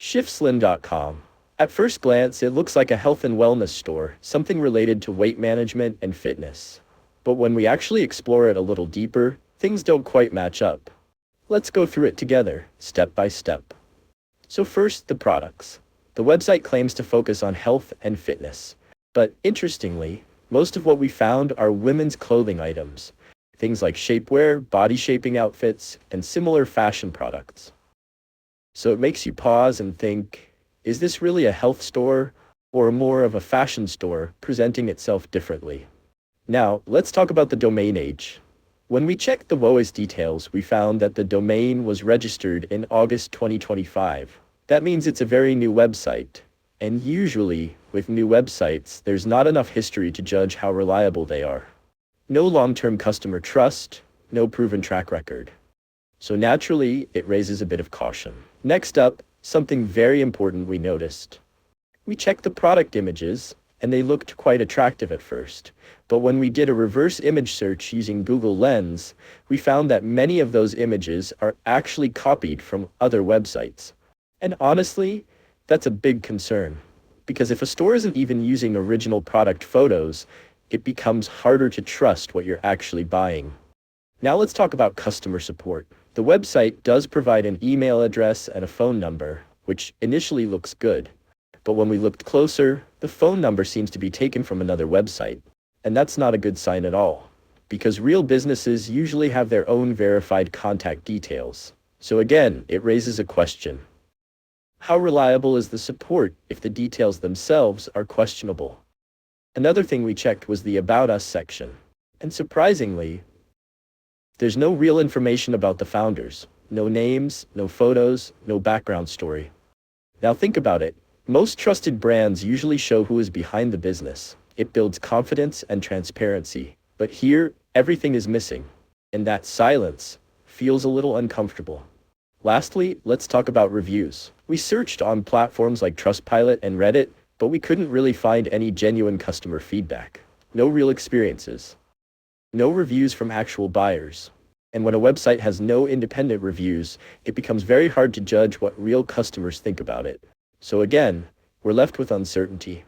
ShiftSlim.com. At first glance, it looks like a health and wellness store, something related to weight management and fitness. But when we actually explore it a little deeper, things don't quite match up. Let's go through it together, step by step. So first, the products. The website claims to focus on health and fitness. But interestingly, most of what we found are women's clothing items. Things like shapewear, body shaping outfits, and similar fashion products. So it makes you pause and think, is this really a health store or more of a fashion store presenting itself differently? Now, let's talk about the domain age. When we checked the WOAS details, we found that the domain was registered in August 2025. That means it's a very new website. And usually, with new websites, there's not enough history to judge how reliable they are. No long-term customer trust, no proven track record. So naturally, it raises a bit of caution. Next up, something very important we noticed. We checked the product images, and they looked quite attractive at first. But when we did a reverse image search using Google Lens, we found that many of those images are actually copied from other websites. And honestly, that's a big concern. Because if a store isn't even using original product photos, it becomes harder to trust what you're actually buying. Now let's talk about customer support. The website does provide an email address and a phone number, which initially looks good. But when we looked closer, the phone number seems to be taken from another website. And that's not a good sign at all, because real businesses usually have their own verified contact details. So again, it raises a question. How reliable is the support if the details themselves are questionable? Another thing we checked was the About Us section. And surprisingly, there's no real information about the founders. No names, no photos, no background story. Now think about it. Most trusted brands usually show who is behind the business. It builds confidence and transparency. But here, everything is missing. And that silence feels a little uncomfortable. Lastly, let's talk about reviews. We searched on platforms like Trustpilot and Reddit, but we couldn't really find any genuine customer feedback. No real experiences. No reviews from actual buyers. And when a website has no independent reviews, it becomes very hard to judge what real customers think about it. So again, we're left with uncertainty.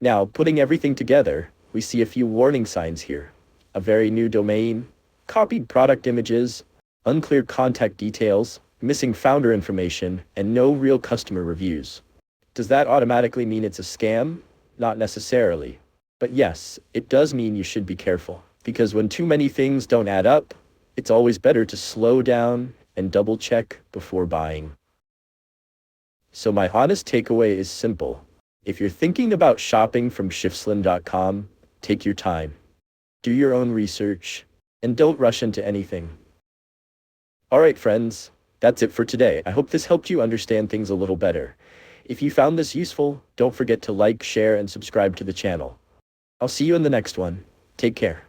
Now, putting everything together, we see a few warning signs here. A very new domain, copied product images, unclear contact details, missing founder information, and no real customer reviews. Does that automatically mean it's a scam? Not necessarily. But yes, it does mean you should be careful. Because when too many things don't add up, it's always better to slow down and double check before buying. So my honest takeaway is simple. If you're thinking about shopping from ShiftSlim.com, take your time. Do your own research, and don't rush into anything. Alright friends, that's it for today. I hope this helped you understand things a little better. If you found this useful, don't forget to like, share, and subscribe to the channel. I'll see you in the next one. Take care.